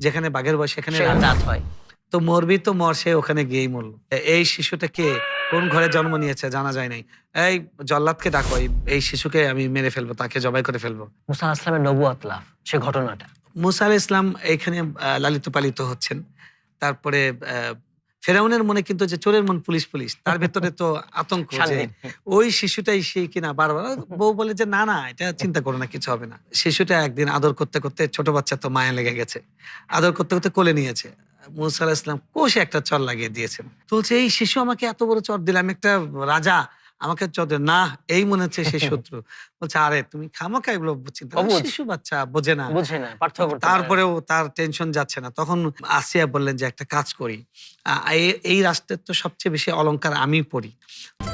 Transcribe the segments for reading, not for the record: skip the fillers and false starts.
যেখানে বাঘের বয়স সেখানে সেখানে রাত হয়। তো মরবি তো মর, সে ওখানে গিয়েই মরল। এই শিশুটা কে, কোন ঘরে জন্ম নিয়েছে জানা যায় নাই। এই জল্লাদকে ডাকো, এই শিশুকে আমি মেরে ফেলবো, তাকে জবাই করে ফেলবো। মুসা আলাইহিস সালামের নবুয়ত লাভ, সে ঘটনাটা। মুসা আলাইহিস সালাম এখানে লালিত পালিত হচ্ছেন। তারপরে ফেরাউনের মনে কিন্তু যে চোরের মন পুলিশ পুলিশ, তার ভেতরে তো আতঙ্ক যে শান্তি। ওই শিশুটাই সেই কিনা। বারবার বউ বলে যে না না, এটা চিন্তা করো না, কিছু হবে না। শিশুটা একদিন আদর করতে করতে, ছোট বাচ্চা তো মায়া লেগে গেছে, আদর করতে করতে কোলে নিয়েছে। মুসা আলাইহিস সালাম কোষে একটা চর লাগিয়ে দিয়েছেন। তো বলছে এই শিশু আমাকে এত বড় চর দিল, আমি একটা রাজা, আমাকে চর দিল না, এই মনে হচ্ছে সেই শত্রু। বলছে আরে তুমি খামাখা এগুলো চিন্তা করো, অবুঝ। শিশু বাচ্চা বোঝে না। বুঝে না, পার্থক্য করতে পারে না। তারপরেও তার টেনশন যাচ্ছে না। তখন আসিয়া বললেন যে একটা কাজ করি, এই রাষ্ট্রের তো সবচেয়ে বেশি অলংকার আমি পড়ি।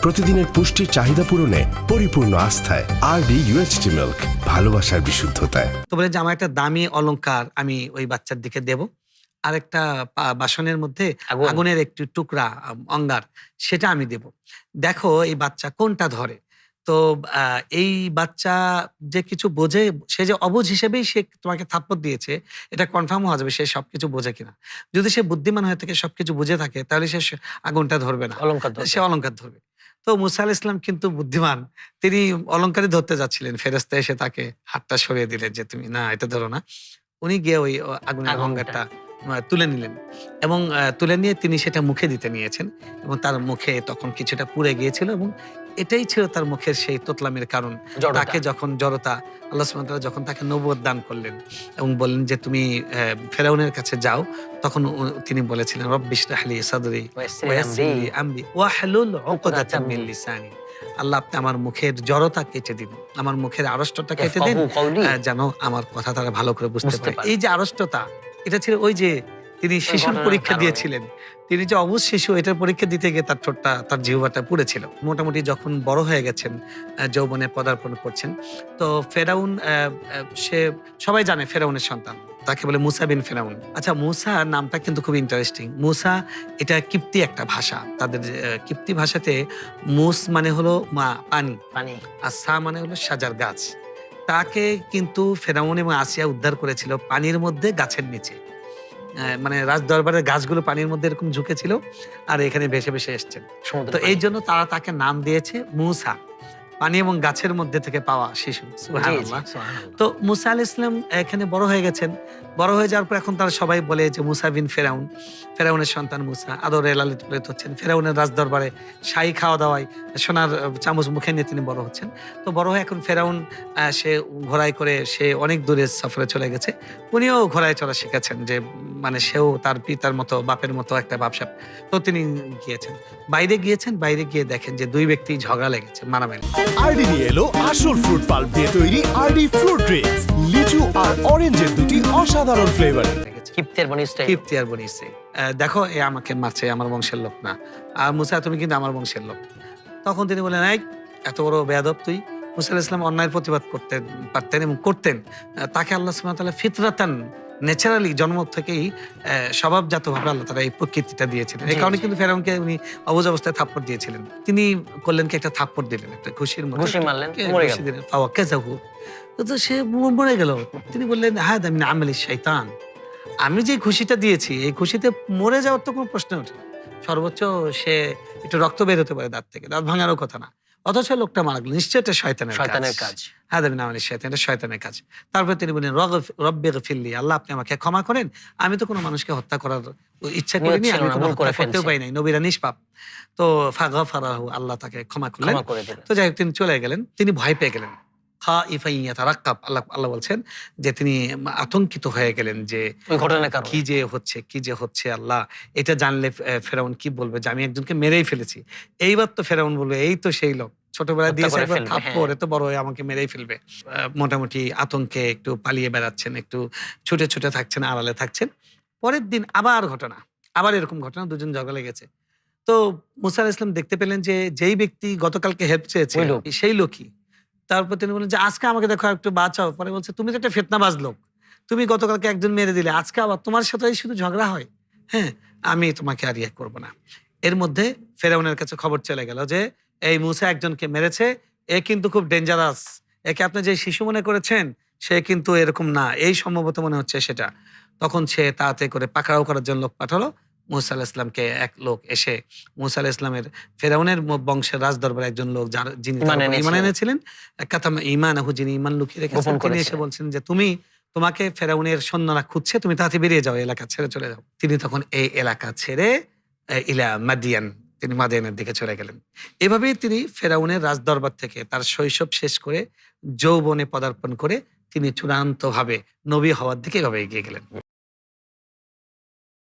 প্রতিদিনের পুষ্টির চাহিদা পূরণে পরিপূর্ণ আস্থায় আরডি UHT মিল্ক, ভালোবাসার বিশুদ্ধতায়। তো বলেন যে আমার একটা দামি অলংকার আমি ওই বাচ্চার দিকে দেব, আর একটা বাসনের মধ্যে আগুন। আগুনের একটু টুকরা অঙ্গার, সেটা আমি দেব। দেখো এই বাচ্চা কোনটা ধরে। তো এই বাচ্চা যে কিছু বোঝে, সে যে অবুঝ হিসেবেই সে তোমাকে থাপ্পড় দিয়েছে, এটা কনফার্ম হওয়া যাবে সে সবকিছু বোঝে কিনা। যদি সে বুদ্ধিমান হয়ে থাকে, সবকিছু বুঝে থাকে, তাহলে সে আগুনটা ধরবে না, অলংকার ধরবে। সে অলংকার ধরবে। তো মুসা আলাইহিস সালাম কিন্তু বুদ্ধিমান, তিনি অলংকারই ধরতে যাচ্ছিলেন, ফেরেশতা এসে তাকে হাতটা সরিয়ে দিলেন যে তুমি না, এটা ধরো না। উনি গিয়ে ওই আগুনের আগুনটা। অঙ্গারটা তুলে নিলেন এবং তুলে নিয়ে তিনি সেটা মুখে দিতে নিয়েছেন এবং তার মুখে তখন কিছুটা পুড়ে গিয়েছিল এবং এটাই ছিল তার মুখের সেই তোতলামের কারণ। জড়তা। তাকে যখন জড়তা, আল্লাহ সুবহানাহু ওয়া তাআলা যখন তাকে নবুয়ত দান করলেন এবং বললেন যে তুমি ফেরাউনের কাছে যাও, তখন তিনি বলেছিলেন রব্বি ইশরাহ লি সাদরি ওয়াইয়াসসির লি আমরি ওয়াহলুল উকদাতাম মিন লিসানি। আল্লাহ আপনি আমার মুখের জড়তা কেটে দিন, আমার মুখের আড়ষ্টতা কেটে দিন, ইয়াফকাহু কওলি। যেন আমার কথা তারা ভালো করে বুঝতে বুঝতে পারে। পারে। এই যে আড়ষ্টতা, এটা ছিল ওই যে তিনি শিশুর ঘটনার পরীক্ষা কারণে। দিয়েছিলেন, তিনি যে অবুঝ শিশু, এটার পরীক্ষা দিতে গিয়ে তার ঠোঁটটা, তার জিহ্বাটা পুড়েছিল। মোটামুটি যখন বড় হয়ে গেছেন, যৌবনে পদার্পণ করছেন, তো ফেরাউন সে সবাই জানে ফেরাউনের সন্তান, তাকে বলে মুসা বিন ফেরাউন। আচ্ছা, মুসা নামটা কিন্তু খুব ইন্টারেস্টিং। মুসা এটা কিপ্তি একটা ভাষা, তাদের কিপ্তি ভাষাতে মুস মানে হলো পানি, পানি। আর সা মানে হলো সাজার গাছ। তাকে কিন্তু ফেরাউন এবং আসিয়া উদ্ধার করেছিল পানির মধ্যে, গাছের নিচে। মানে রাজ দরবারের গাছগুলো পানির মধ্যে এরকম ঝুঁকেছিল আর এখানে ভেসে ভেসে এসছেন। সমুদ্রের তো এই পানি। জন্য তারা তাকে নাম দিয়েছে মুসা, পানি এবং গাছের মধ্যে থেকে পাওয়া শিশু। জি, জি, সুবহানাল্লাহ। সুবহানাল্লাহ। তো মুসা আলাইহিস সালাম এখানে বড় হয়ে গেছেন। বড় হয়ে যাওয়ার পর এখন তারা সবাই বলে যে মুসা বিন ফেরাউন, ফেরাউনের সন্তান মুসা, আদরে লালিত পালিত হচ্ছেন। ফেরাউনের রাজদরবারে শাহী খাওয়া দাওয়ায় সোনার চামচ মুখে নিয়ে তিনি বড় হচ্ছেন। তো বড় হয়ে এখন ফেরাউন সে ঘোড়ায় করে সে অনেক দূরের সফরে চলে গেছে। উনিও ঘোড়ায় চড়া শিখেছেন, যে মানে সেও তার পিতার মতো, বাপের মতো একটা ব্যবসা। তো তিনি গিয়েছেন, বাইরে গিয়েছেন, বাইরে গিয়ে দেখেন যে দুই ব্যক্তি ঝগড়া লেগেছে, মারামারি। আরডি নিয়ে এলো আসল ফ্রুট পাল্প দিয়ে তৈরি আরডি ফ্রুট ড্রিঙ্কস, লিচু আর অরেঞ্জের দুটি অসাধারণ ফ্লেভার। লেগেছে। কিপ্তের বনি স্টাইল। কিপ্তি আর বনি ইসরাইল। দেখো এ আমাকে মারছে, আমার বংশের লোক না, আর মুসা তুমি কিন্তু আমার বংশের লোক। তখন তিনি বলেন এই এত বড় বেয়াদব তুই। মুসা আলাইহিস সালাম অন্যায়ের প্রতিবাদ করতে পারতেন এবং করতেন। তাকে আল্লাহ সুবহানাহু ওয়া তাআলা ফিতরাতান, ন্যাচারালি জন্ম থেকেই স্বভাবজাতভাবে আল্লাহ তাআলা এই প্রকৃতিটা দিয়েছিলেন। এই জি, কারণে জি। কিন্তু ফেরাউনকে উনি অবুঝ অবস্থায় থাপ্পড় দিয়েছিলেন। তিনি করলেন কি একটা থাপ্পড় দিলেন, একটা ঘুষির মতো ঘুষি মারলেন, কে মরে ঘুষি গেল। দিলেন। ফাওয়াকাযাহু। তো সে মরে গেল। তিনি বললেন হাদা মিন আমালিশ শাইতান। আমি যে খুশিটা দিয়েছি, এই খুশিতে মরে যাওয়ার তো কোনো প্রশ্ন ওঠে না। সর্বোচ্চ সে একটু রক্ত বের হতে পারে দাঁত থেকে, দাঁত ভাঙারও কথা না। অথচ লোকটা মারা গেল, নিশ্চয় এটা শয়তানের শয়তানের কাজ। হাদা মিন আমালিশ শাইতান, এটা শয়তানের কাজ। তারপরে তিনি বললেন রব্বিগফিরলি, আল্লাহ আপনি আমাকে ক্ষমা করেন। আমি তো কোনো মানুষকে হত্যা করার ইচ্ছা নিয়ত করিনি, ছিল আমি না, কোনো ভুল করে হত্যা করতেও ফেলছি। পাই নাই, নবীরা নিষ্পাপ। তো ফাগফারাহু, আল্লাহ তাকে ক্ষমা করলেন। ক্ষমা করে দিলেন। তো যাই হোক, তিনি চলে গেলেন। তিনি ভয় পেয়ে গেলেন। খাইফান ইয়াতারাক্কাব, আল্লাহ বলছেন যে তিনি আতঙ্কিত হয়ে গেলেন যে ওই ঘটনার কারণে। কি যে হচ্ছে আল্লাহ, এটা জানলে ফেরাউন কি বলবে যে আমি একজনকে মেরেই ফেলেছি। এইবার তো ফেরাউন বলবে এই তো সেই লোক, ছোটবেলায় হত্যা দিয়েছে করে একবার ফেলবে, থাপ্পড়, হ্যাঁ। এত বড় হয়ে আমাকে মেরেই ফেলবে। মোটামুটি আতঙ্কে একটু পালিয়ে বেড়াচ্ছেন, একটু ছুটে ছুটে থাকছেন, আড়ালে থাকছেন। পরের দিন আবার এরকম ঘটনা, দুজন ঝগড়া লেগেছে। তো মুসা আলাইহিস সালাম দেখতে পেলেন যে যেই ব্যক্তি গতকালকে হেল্প চেয়েছে ওই লোক। সেই লোকই। তারপর তিনি বললেন যে আজকে আমাকে দেখো একটু বাঁচাও। পরে বলছে তুমি তো একটা ফিতনাবাজ লোক, তুমি গতকালকে একজন মেরে দিলে, আজকে আবার তোমার সাথে শুধু ঝগড়া হয়। হ্যাঁ, আমি তোমাকে আর ইয়ে করবো না। এর মধ্যে ফেরাউনের কাছে খবর চলে গেল যে এই মুসা একজনকে মেরেছে, এ কিন্তু খুব ডেঞ্জারাস, একে আপনি যে শিশু মনে করেছেন সে কিন্তু এরকম না, এই সম্ভবত মনে হচ্ছে সেটা। তখন সে তাড়াতাড়ি করে পাকড়াও করার জন্য লোক পাঠালো। মুসা আলাইহিস সালামকে এক লোক এসে মুসা আলাইহিস সালামের ফেরাউনের বংশের রাজদরবারে একজন লোক যিনি তার উপর ঈমান এনেছিলেন, কাতাম ঈমানাহু, যিনি ঈমান লুকিয়ে রেখেছেন, গোপন তিনি এসে করেছিলেন। বলছেন যে তোমাকে ফেরাউনের সৈন্যরা খুঁজছে, তুমি তাড়াতাড়ি বেরিয়ে যাও, এলাকা ছেড়ে চলে যাও। তিনি তখন এই এলাকা ছেড়ে ইলা মাদিয়ান, তিনি মাদিয়ানের দিকে চলে গেলেন। এভাবেই তিনি ফেরাউনের রাজদরবার থেকে তার শৈশব শেষ করে যৌবনে পদার্পণ করে তিনি চূড়ান্তভাবে নবী হওয়ার দিকে এভাবে এগিয়ে গেলেন।